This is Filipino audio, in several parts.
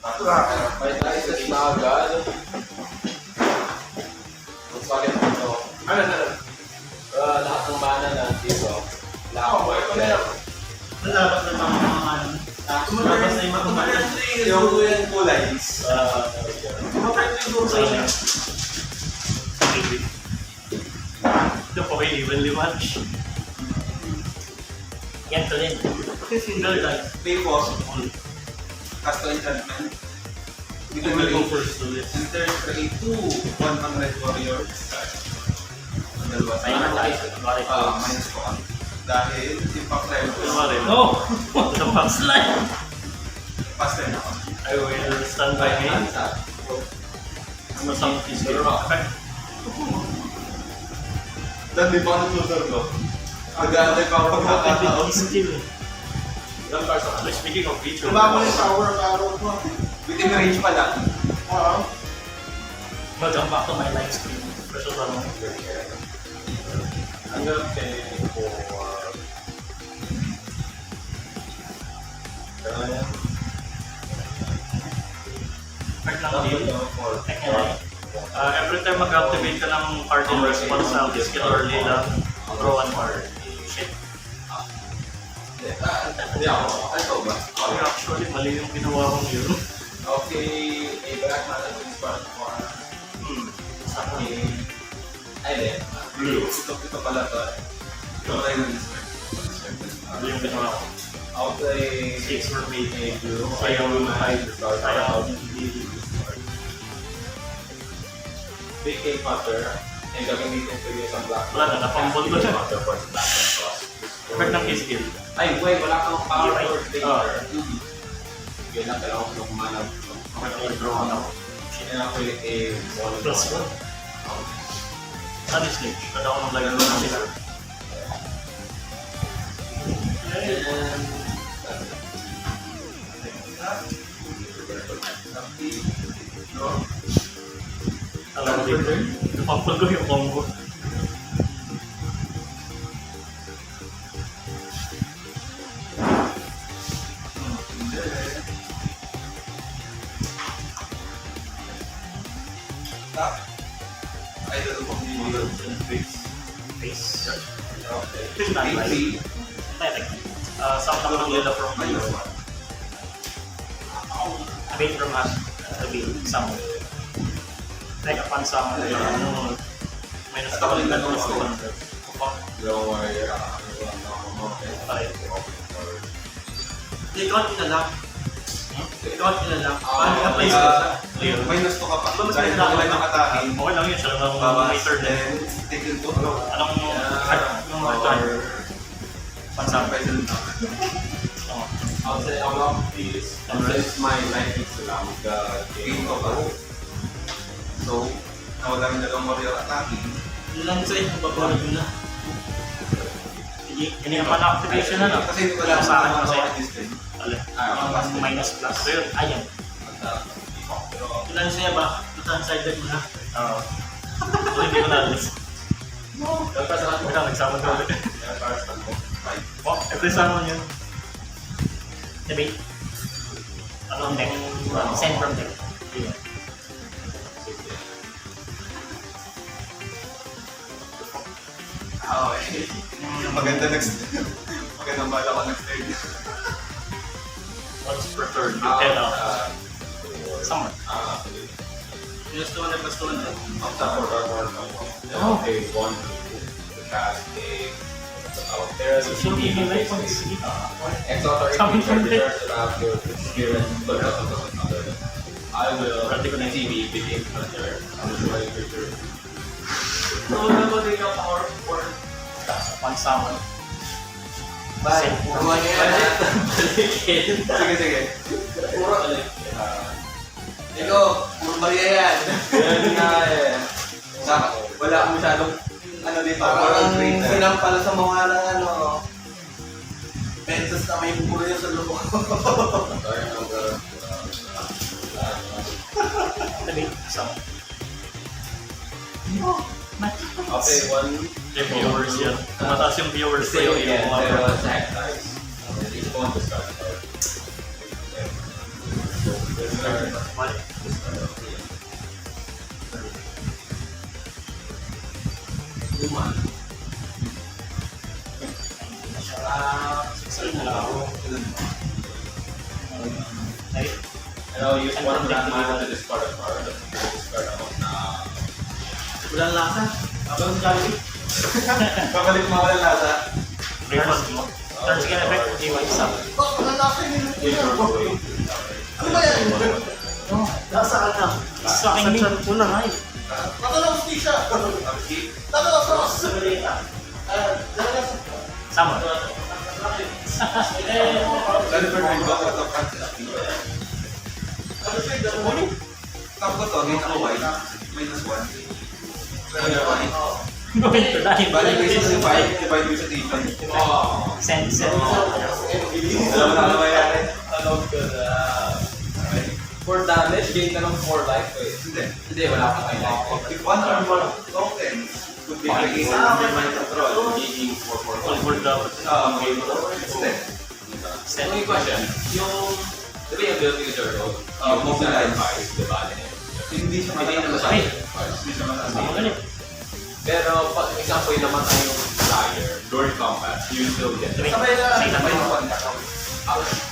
May slices na agad. Mas bakit ito? Lahat ng mana na dito. Malabas na mga ano. Malabas na yung mga kumala. Yung kulay is... Ito po kayo evenly match. Yan to rin. Kasi single lang. Pay possible. Castle Enchantment. I will go first to this. Enter create 100 warriors. Ang dalawa sa Ayun na tayo. minus 1. Dahil impact level. No! What the fuck slide? Pass time ako. I will stand by me. Ano sa mga skill? Dahil di pa ako nasusunod ko. Nag-aantay pa ako pagkakataon. Skill. Speaking of feature. Diba mo yung power of arrow mo? Within range pa lang. Oo. Welcome back to my live stream. Special promo. I'm gonna pay for... Card lang deal. Every time mag-activate ka ng card in response sa skill or lila, draw one card. Shit. Hindi ako. Ano ba? Okay, actually, mali yung ginawa kong yun. Okay, a black mana to spot for... Sakit. Ay, din. Ito pala to. Ito tayo ng discard. Mali yung ginawa ko. I'll play... 6 for me. a blue. Sayang. Hide the start. Sayang. Big King Cutter. And gagamitin ko yung isang black. Wala na, napambol ko siya. Cutter for the black and cross. Effect ng key skill. Ay, wait, wala kang power Right. for danger. Yun lang, kailangan ko ng mana. Okay, i-draw na ako. And ako yung a one. Plus 1. Sunny Sledge. Kada ako ng live na sila. Alam mo dito. Napapal ko yung combo. Ay, ito pang bibigyan. Face. Okay. Fish not live. Some naman ng lila from Minus you. 1. Abate from us. Abate. Some. Like upon some. Minus At ako rin na plus ako. 200. Don't worry. Alright. Ikaw ang kinalak. Ikaw ang kinalak. Paano ka Ah, place ka siya? Clear. Minus 2 ka pa. Mas Dahil maganda nakuha ka ng atake. Okay lang yun. Siya lang ang Bawas. may turn. Then, take yung 2. Anong yung return? Pansang. I'll say I'll lock these. And since my life is lang, the game Game of of a So, nawala yung dalawang warrior attacking. Yun lang sa'yo, babalik mo na. Sige. Hindi naman activation na no? Kasi hindi wala Sa akin kasi. this time. Alin. Ah, Minus plus. So yun. Ayan. Yun lang sa'yo ba? Ito-sided mo na. Oo. So hindi ko na-alis. Huwag ka, nagsama ka ulit. Oh, every sama yun. Debate. Anong deck? Send from deck. Yun. Okay. Maganda next. Magandang bala ko next turn. Once per turn, you head out. Summer. Plus 200, plus 200. Okay, one to cast a there's a So, hindi may points. exalted Something from creature about your experience, but I will Practice ko na TV begin under unusual creature. So, wala ba din ka power 4? One summer. Bye. Kuha niya yan. Sige, sige. Puro ulit. Ikaw, puro bariya yan. Yan nga eh. Saka, wala akong masyadong ano dito. Parang Great. sinampala sa mga ng ano, pensos na may puro yun sa loob. Debate. Summer. Okay, one. Yung viewers yan. Tumataas yung viewers ko yung Again, mga pero sacrifice. Each one to start. Mali. Luman. Sixer na lang ako. Ay, I'll use one black mana to discard a card. Discard ako na... Walang lasa. Abang Jollibee. Babalik mo wala lasa. refund mo. Turn skill effect, iwan isa. Oh, walang lasa yung Give your way. Ano ba yan? Lasa ka na. Sa akin din. Una nga eh. Natalaos di siya. Natalaos. Sama. Lalo pa rin ba ako sa Tapos to, ngayon ako white. -1. Going to die. Balik kayo sa divide ko sa defense. Send. Alam mo na ano mayroon? Allowed ka na... For damage, gain ka ng 4 life eh. Hindi, wala ka kayo life. If one or more tokens could be placed under my control, Gaining 4 All for dapat. instead, Send. May question, yung... Di ba yung ability ni Jordo? Mobilize. Mobilize, di ba? hindi siya Hindi naman mataas. siya. Hindi siya mataas. Sama ganit. Pero, pag example yung namatay yung flyer during combat, you still get it. Sabay na Say sabay naman. na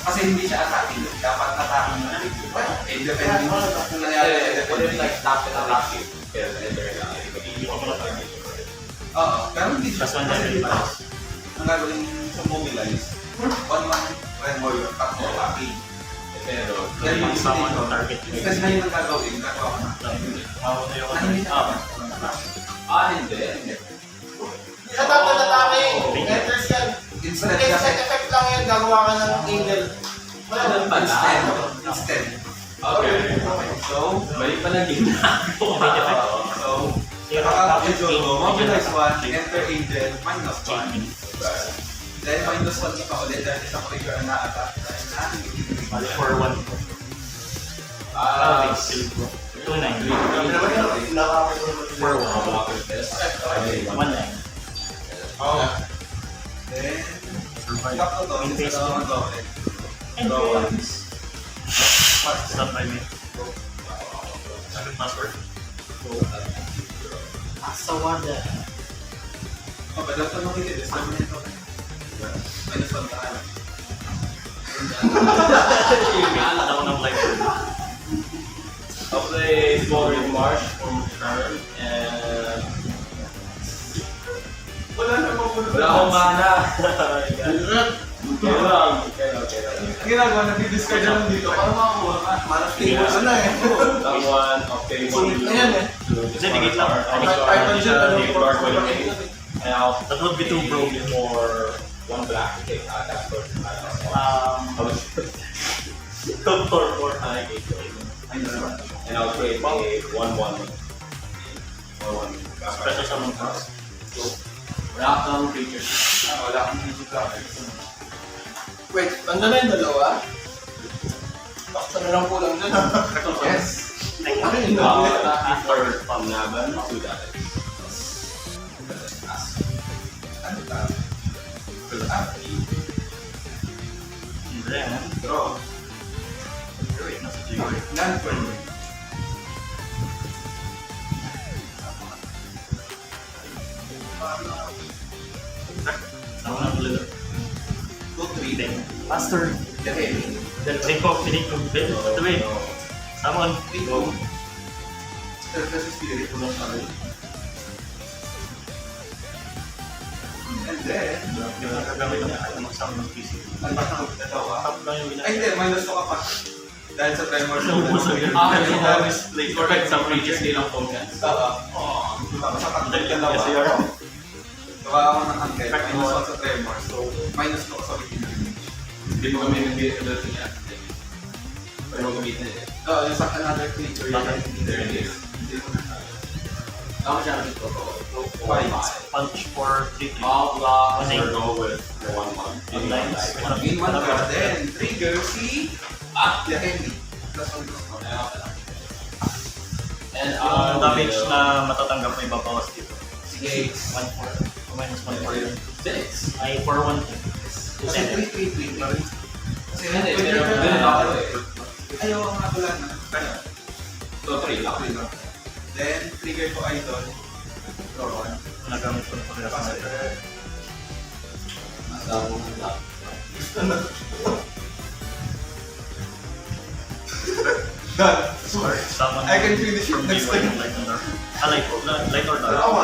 kasi hindi siya attacking. Dapat attacking na. Eh, depending kung nangyari. What if like tap and attack you? Kaya enter na. Oo, pero hindi siya. Plus one Kasi level dito, pa. ang gagawin sa mobilize, one man, one warrior, tatlo attacking. Pero, Then yung Sama dito, ng target. kasi na yung gagawin, gagawa ko na. Mawala yung Na hindi siya hindi. Atake. Enters yan. Instead, Hindi, kasi, side effect lang yan. Gagawa ka ng angel. Ganun pala. instead. Okay. So, Mali pala ginagawa. so, Zero. Pagka-angel mo, mobilize Angel. 1, enter angel, -1. Then -1 ka pa ulit dahil isang trigger na attack. Mali for 1. Ah, Skill bro. 2-9. For For 1. 1-9. Then, Survive. tatlo to, Main isa phase daw mo. ang doble. And So, once. Stop by me. Ano password? Asawada. oh, but dapat nung hindi, this naman ito. -1 tayo. Alam ako ng life. I'll play Smoldering Marsh from turn and... Wala na Wala akong mana. Okay lang. Ang ginagawa, nag-discard na lang dito para makakuha ka. Malas table ka na eh. That one, okay, Sulit na yan eh. Kasi digit lang. And I'll That would be too broken. for one black. Okay, that's good. For high. And I'll create a 1/1. Special summon pass. Wala kang creatures. Wala akong music lang. Wait, ano na yung dalawa? Bakit na lang kulang dyan ah? Yes. Ano yun? After panglaban, do that. Ano ta? And then, Draw. wait, nasa Jigoy. Non-friend. Sama ng ulit. 2-3. Then, faster. Okay. Then, pinig ko. Ito eh. Summon. Go. Surface spirit. And then, Yung nagagamit ng mag-summon ng PC. ano ba ang dalawa? Tap lang yung Ay, hindi. -2 ka pa. Dahil sa tremor Sa ubos ang yun. Correct, some creatures nilang tokens. Tapos sa Dali pagdating lang kasi dalawa. yun. Gawa ako ng angkel. -1 sa tremor. So, -2 sa within range. Hindi mo kami nag-get ability niya. Pero gamitin niya. Oo, yung sa another creature. Bakit? There it is. Hindi mo na. How much damage ito? Five. Punch for 3. All blocks One or day. go with the 1/1. One dice. Gain 1 card, then trigger si Yakendi. Plus 1 plus 1. And Ang damage na matatanggap mo ibabawas dito. Sige. 1-4. Minus 1-4. 6. Ay, 4-1. Kasi 3-3-3. Kasi Hindi, pwede pero ka ganun na. ako eh. Ayaw nga pala na. Kaya. So, 3 lang. Then, trigger ko idol. Draw 1. Nagamit ko na pala sa Nasa mo lang. Done. Sorry. Summon I can finish it from next D1 time. light or dark. Light or dark. Draw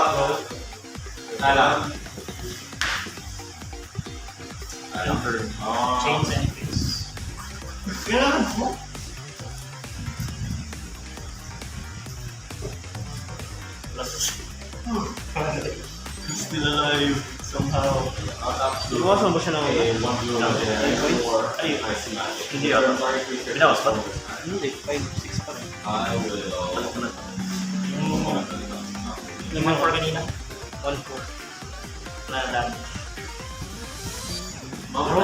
1. Alam. Counter. Oh. Change any face. Kailangan mo. Still alive somehow. Iwasan mo siya ng Hindi ako. Binawas ba? Hindi, 5-6 pa rin. I will. Yung 1-4 kanina. 1-4. Na dami. Bro.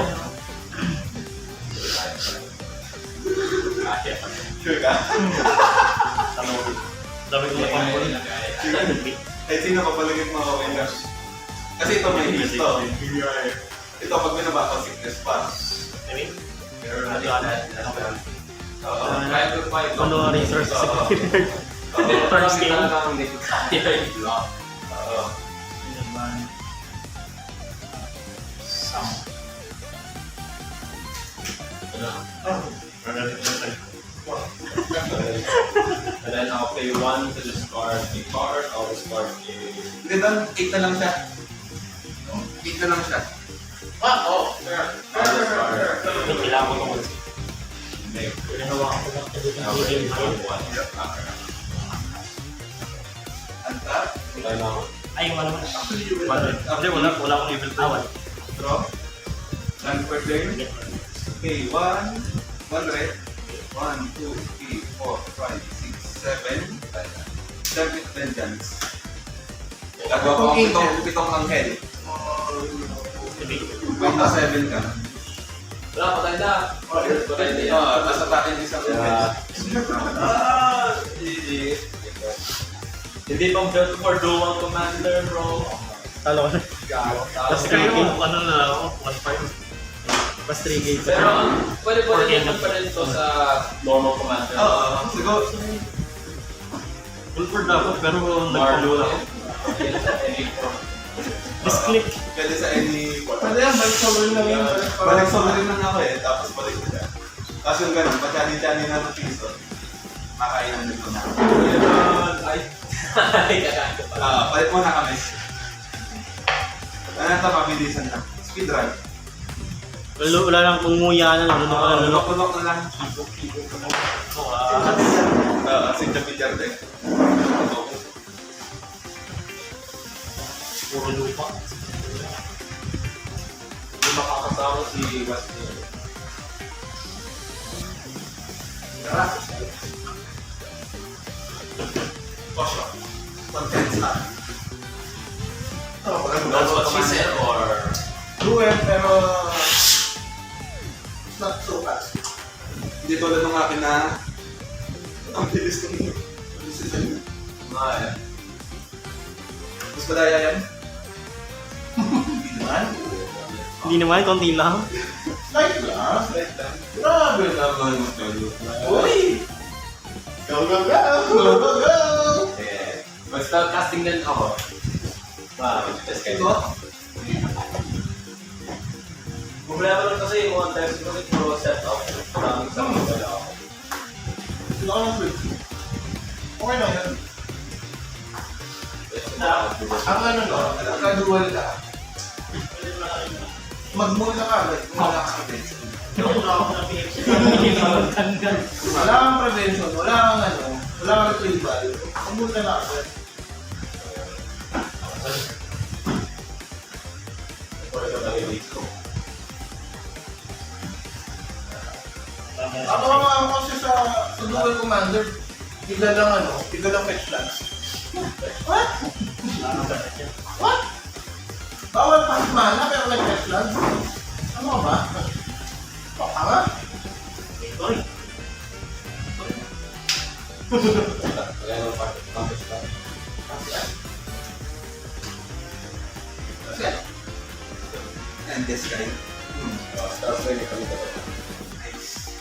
Sure ka? Dami ko na pang Eh, sino ka palagay mga winners? Kasi ito may hit to. Ito pag binaba ko, sickness pa. Oo. Try to fight. Ano resource security? First game. Oo. And then I'll pay 1 to discard a card. I'll discard a... Hindi doon, 8 na lang siya. 8 na lang siya. Fair. I'll discard. Kailangan ko kung Make. ginawa ko lang I'll pay 1. Anta. Wala na ako. Ay, wala naman. Hindi, wala akong evil power. Draw. Land per turn. Okay, 1 red. 1, 2, 3, 4, 5, 6, 7. 7 vengeance. Gagawa ko ang pitong anghel. Wait na 7 ka. Wala, patay na. Patay na yan. Tapos atakin isang anghel. Easy. Hindi pang built for dual commander, bro. Talo ko na. Tapos Kayo, ano na ako, 1-5. Mas 3 games. Pero pwede naman pa rin ito sa normal commander. Oo, siguro. Full for dapat, pero Marlo. nagpamula ako. Misclick. Pwede sa any... Pwede yan, balik sa wala lang yun. Balik sa rin lang ako eh, tapos balik ko siya. Tapos yung ganun, pagkani-chani na ng piso, makainan nito na. Ay, kakain ko pala. Palit muna kami. Ano ito, mabilisan lang. Speedrun. Wala lang kung nguya na, lulunok ka lang, lulunok. Lulok na lang. Sigla bilyar din. Puro lupa. Hindi makakasama si Westfield. Posyo. Content sa. That's what she said, or... Do it, pero... It's not so fast. Hindi tulad ng akin na... Ang bilis ng... Ay. Mas madaya yan? Hindi naman. Hindi naman, konti lang. Slight lang. Slight lang. Grabe naman. Uy! Go, go, go! Go, go, go! Yeah. Basta casting din ako. Wow, just kayo. Ito? Problema lang kasi yung mga times ko puro set up. Maraming sa mga wala ako. Sino ka ng switch? Okay lang yan. Ang ano no, nagka-dual ka. Mag-muna ka agad. Wala kang prevention. Wala kang prevention, wala kang ano, wala kang retrieval. Mag-muna ka agad. Ako nga kasi sa dual commander, bigla lang ano, bigla lang fetch lands. What? What? Bawal pa mana pero nag-fetch lands? Ano ka ba? Baka nga? Sorry. Wala nang package pa. Kasi. And this guy. Start playing kami dito. Nice.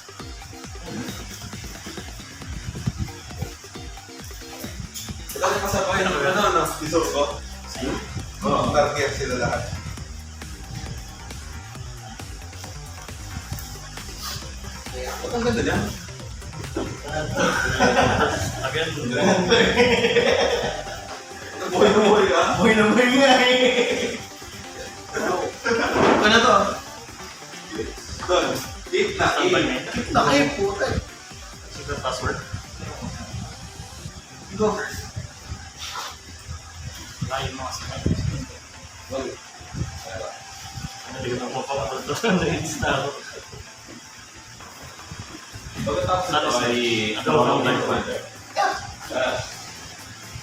Dahil kasabay ng ano, isog ko. Oo, target sila lahat. Ba't ang ganda niya? Again, Buhay ka? Boy na boy nga Ano to? Doon. 8 na. standby 8. me. Nakay puta. Secret password. Go first. Layo mga sakay. Wag. Hindi ko na po doon. Na-insta ako. Pagkatapos That is ito ay the Round Life Commander. Yeah.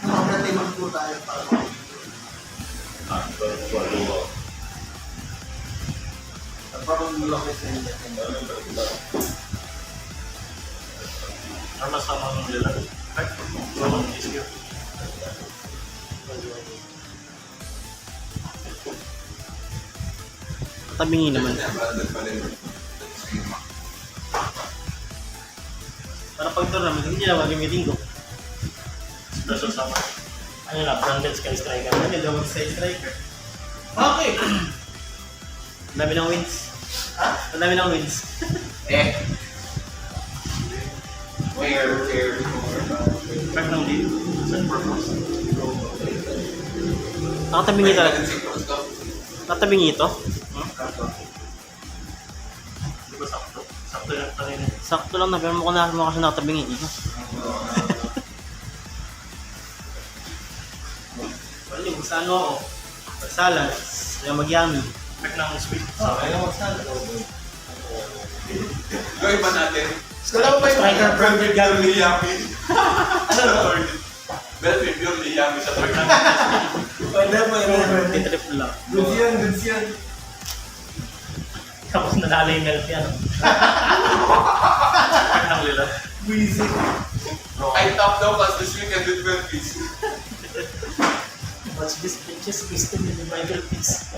Naman natin mag-go tayo para parang malaki sa inyo. Ano masama ng nila? Right? Roman is here. Tabingi naman. Para pag tournament, hindi na magamitin ko. Special summer. Ano na, branded Sky Striker. Ano, dalawang side striker. Okay. Ang dami ng wins. Ha? Ang dami ng wins. Eh. Fair. Back ng lead. Set purpose. Nakatabingi talaga. Nakatabingi ito. Di ba sakto? Sakto yung kanina. Sakto lang na, pero mukha na mo kasi nakatabingi ito. Wala yung sa ano ako. Pagsala, yung magyami. Back ng sweet. Ayaw magsala. Gawin ba natin? Kala mo ba yung Striker Belfield purely yummy. Ano? Belfield purely yummy sa Back track. ng Pwede mo yun. Titrip lang. Goods yan, goods yan. tapos nanalo yung milk yan. Back ng lila. Wheezy. I top daw plus this weekend with 12 piece. Watch this pictures, gusto niyo yung Michael Peace.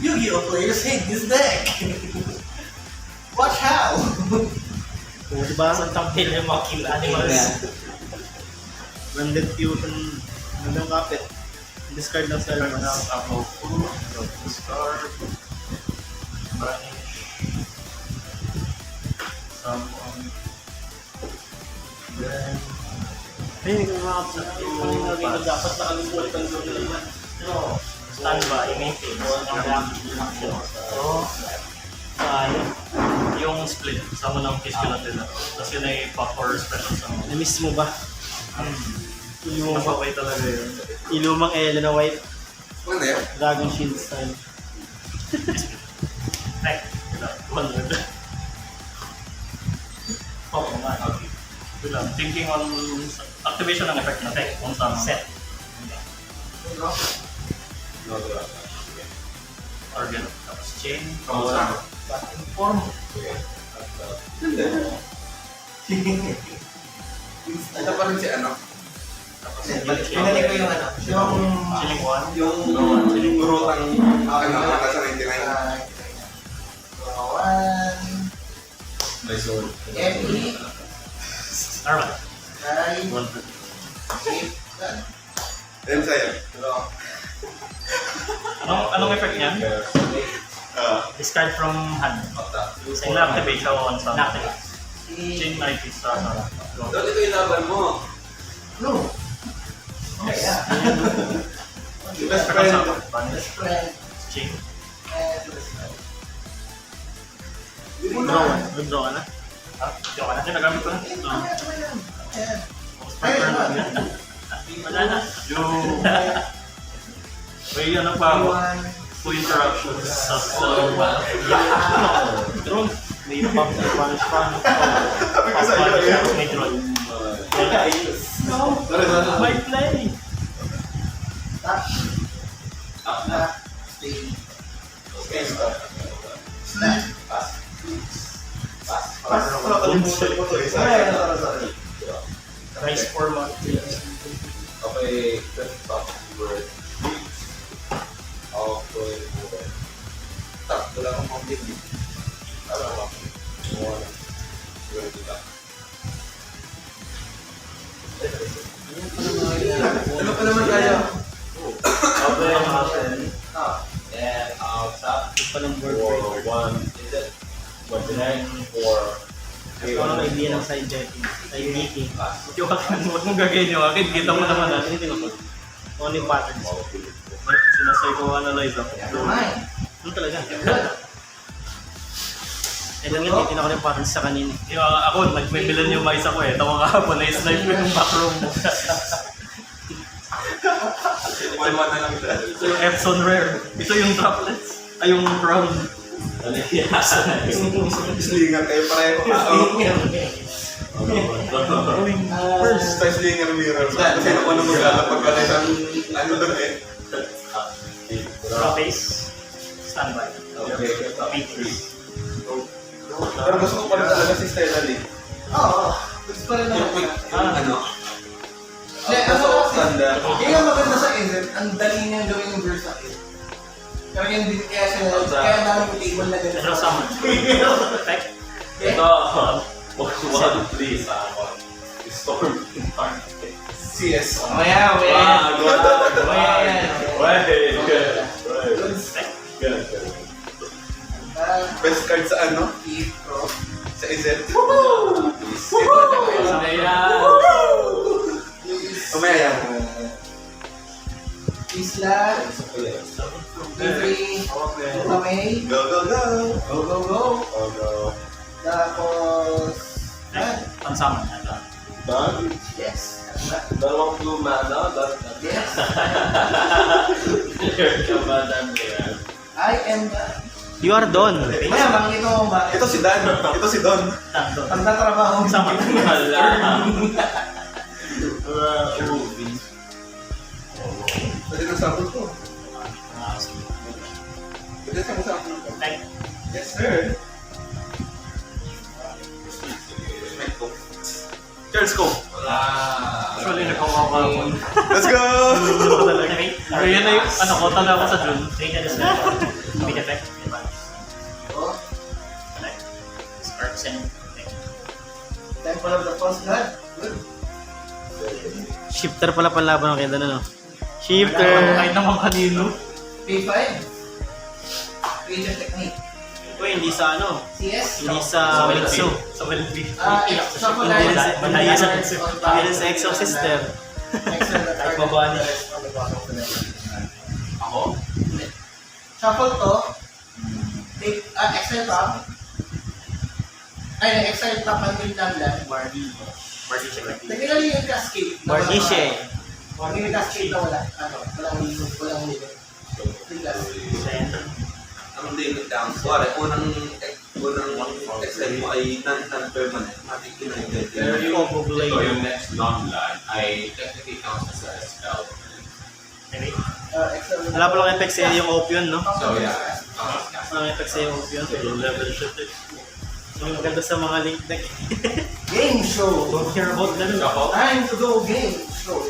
Yu-Gi-Oh players hate this deck. Watch how. O, diba? Saan thumbnail yung mga kill animals? Branded fusion. Hanggang kapit. Discard ng Back ng servers. Apple Food. Discard. Banish. Someone. Then. Ay, hindi ko makapsa. Yung naging ko dapat nakalimulit ang zone nila. No. Standby. Maintain. Ang reaction. So, Sayang. yung split. Sama ng Fiskila nila. Tapos yun ay pop or special summon. Na-miss mo ba? Ilumang, Masaway talaga yun. ilumang Elo na white. Ano yan? Dragon Shield style. Ay, wala. 100. Oo nga. Okay. Wala. Thinking on activation ng effect na tech. Kung saan set. Target. Tapos chain. Kamusta? Form. Ito pa rin si ano? Pinalik ko yung ano. Yung... Chilling 1. Yung gurutang ano, nasa 99. May soul. FE. Alright. Ay. 100. Ayun sa'yo. Anong effect niya? Discard from hand. Sa ina-activate siya o sa na-activate. Chain knife is sa Doon ito yung laban mo. No. Okay, yeah. Best Best friend. Best friend. Chain. And best friend. Withdraw ka. Withdraw ka na. Ah, joke na. Nagamit ko na. Ayan. Prefer na yan. Wala na. Yung... May ano pa ako. Two interruptions. Drone. May pop, may punish pan. Sabi ko sa'yo yun. Tapos may drone. My play! Touch. Up na. Stay. Okay, stop. Snap. Pass. Pass. Pass. Nakalimutan ko to eh. Sorry. Nice format. Okay, stop. Word. Okay. Tap ko lang ang complete. Tama ba? Wala. Word lang. Then, 4. Ito ang idea ng side jetting. Side jetting. Yung akin, huwag mong gagawin yung akin. Kita mo naman natin. Hindi ko. Ano yung patterns? Sinasay-ko-analyze ako. Mine. Ano talaga? Eh, lang yun, titignan ko yung patterns sa kanina. Yung ako, nagbibilan yung mais ako eh. Tawa ka hapon, na-snipe ko yung backroom mo. One na lang siya. Ito yung Epson Rare. Ito yung droplets. Ay, yung crown. Slinger kayo pareho. First, tayo slinger mirror. Kasi naman naman maglalapag ka na isang ano doon eh. Raw face. Standby. Okay. P3. Pero gusto ko pa rin talaga si Stella Lee. Oo. Gusto pa rin Yung quick, yung ano. Hindi, Gusto ano ko kasi, standard. yun ang maganda sa Ezel, ang dali niya gawin yung versatile. Kaya yung din kaya siya, kaya namin yung table na ganun. Pero sama. Effect. Ito, 1, please. Storm. CS. Maya, Best card sa ano? Keep Pro. Sa Ezel. Mamaya yan. Isla, Jeffrey, May, Go, go, go! go, go, go. Tapos, yan. Pansama. Done? Yes. Dalawang blue mana, Yes. Kabadan mo yan. I am the... You are done. Maya, makikita mo ba? Ito si Dan. Ito si Don. Tando. Ang tatrabaho mo. Sama. Wala. Pwede na sample ko. Pwede na sample ko. Effect. Yes, sir. Charles ko. Wala. Actually, nagkakaba ako. Let's go! Kaya na yung, ano ko, tala ko sa June. Rated as well. Mid effect. Oh, Sparks and Temple of the False God. Good. Shifter pala panlaban ng kenda na, no? Shifter! kahit naman kanino. P5. Creature Technique. Uy, hindi sa ano? CS. Hindi sa Wilso. Sa Welby. Shuffle Hindi lines. hindi sa hindi sa Exo Sister. Kahit babani. Ako? Shuffle to. Take, exile top. Ay, exile top until nandyan. Marty. Marty check. Technically yung cascade. Margishe. Yung cascade na wala. Ano, walang limit. Bigas. Ang limit down. Kuwari, unang excel mo ay non-permanent. Matik yun ang Pero identity. yung, Combo blade. ito, yung next non-land ay technically counts as a spell. Exile. Wala pa lang effect sa yung Opion, no? So yeah, counts as Ang effect sa yung Opion. Low level shit eh. Yung maganda sa mga link deck. Game show. Don't care about level. Shuffle. Time to go game show.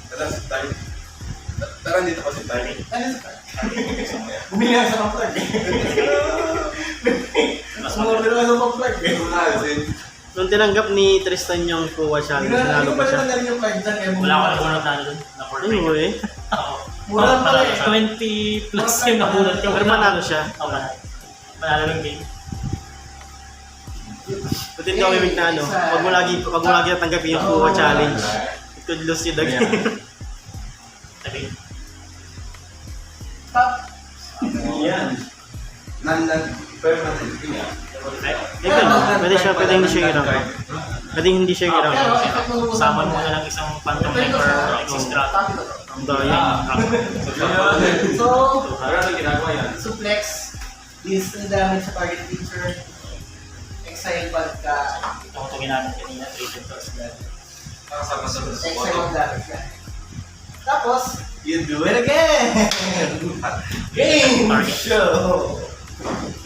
Tara si time. Tara dito pa si time. Ano sa bumili ka sa plug. Mas mura ka sa plug. Imagine. Nung tinanggap ni Tristan yung Kuwa Challenge, Hindi nanalo ko pa pa siya. naman yung plug dyan. Wala ko na na doon. Na for Ano mo eh? Mura pala eh. 20 plus yung nabulat ko. Pero manalo siya. Oo, manalo ng game. Pati hindi ako mimig na ano. Wag mo lagi natanggapin yung Kuwa Challenge. It could lose you the game. Sabi, Top. Yan. Non-permanent. Pwede siya, pwede hindi siya girang. Pwede hindi siya girang. Pero effect mo sama mo na lang isang phantom deck or extra. Ang daya. So, Pero ano ginagawa yan? suplex. Instant damage sa target feature. Exile pagka Itong ito ginamit kanina, rated plus that. Kasama sa exile ang damage na. Tapos, you do it again! Game show!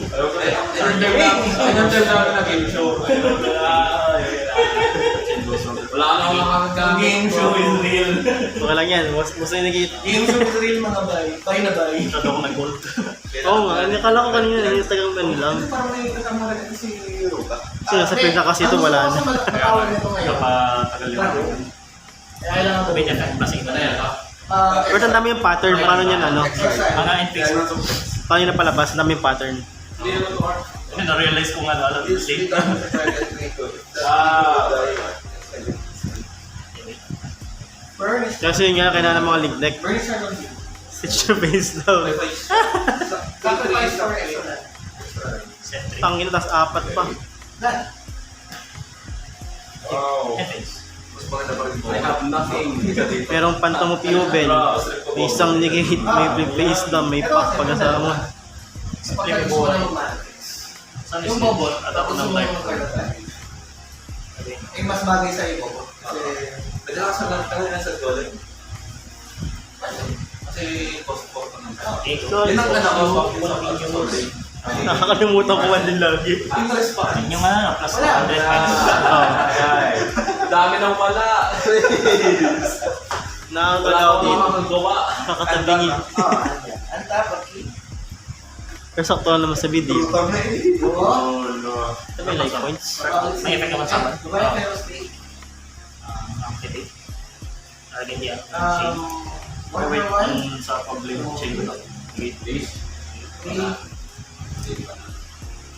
Anong term namin na game show? Wala ka naman makakagamit. Game show is real. Okay lang yan. Gusto yung nag-i- Game show is real mga bay. Bay na bay. Masyado ako nag-gold. Oo nga, nakala ko kanina yung tagang ano lang. Parang may kasama na rin si Ruta. So, nasa pinta kasi ito, wala na. Ang gusto ko sa matawag nito ngayon. Kapatagal yung Kaya lang ako. mid effect plus Ano yan, ha? Pero ang dami yung pattern, paano niyan ano? Mga NPC. Paano yung napalabas, ang dami yung pattern. Hindi naman ito art. Na-realize ko nga na alam. Use Late. the target trigger. Wow. Burn is... Kasi yun nga, kailangan ng mga link deck. Burn is ano? Switch to face daw. Sacrifice for extra. Set 3. Tangin na, tas 4 pa. Done. Wow. FX. Mas maganda pa rin po. I have nothing. Merong Phantom of Yuben. May isang negate, may face down, may pack pag-asama. Pagkatapos mo na mag-matrix. Saan is Yung bobot, At tapos ako ng mo life. yung mag-attack. Eh, mas bagay sa iyo bobot. Kasi... Nagkakasal lang tayo na sa dollar. Kasi cost-cost pa naman. Ikaw, Yan ang anak ko. nakakalimutan ko man din lagi. Interest pa. Yun yung ano, plus Wala. 100 minus Oh, Dami nang wala. nakakalaw Wala akong din. makagawa. Kakatabingin. Ang dapat Pero sakto lang naman sa video. Oo. Ito may life points. May effect naman sa akin. Diba yung Feroz Blade? Activate. Target yan. One Wait, for one. sa problem chain mo. Wait, please.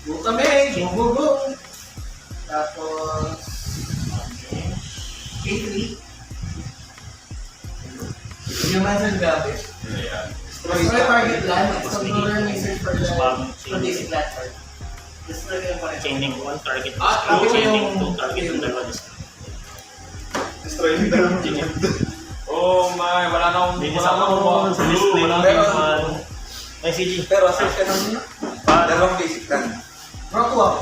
Go kami! Go, go, go! Tapos... K3. Yung Manson Gabis. Destroy target land. Controller may search for land. For basic land card. Destroy yung parang Chain link 1, target is Ah, 2, chain yung- link 2, target yung dalawa is Destroy yung dalawang chain link. Oh my, wala na akong Hindi wala sa na akong sa display lang. Pero- Ay, CG. Pero search ka ng dalawang basic lang. Rock walk.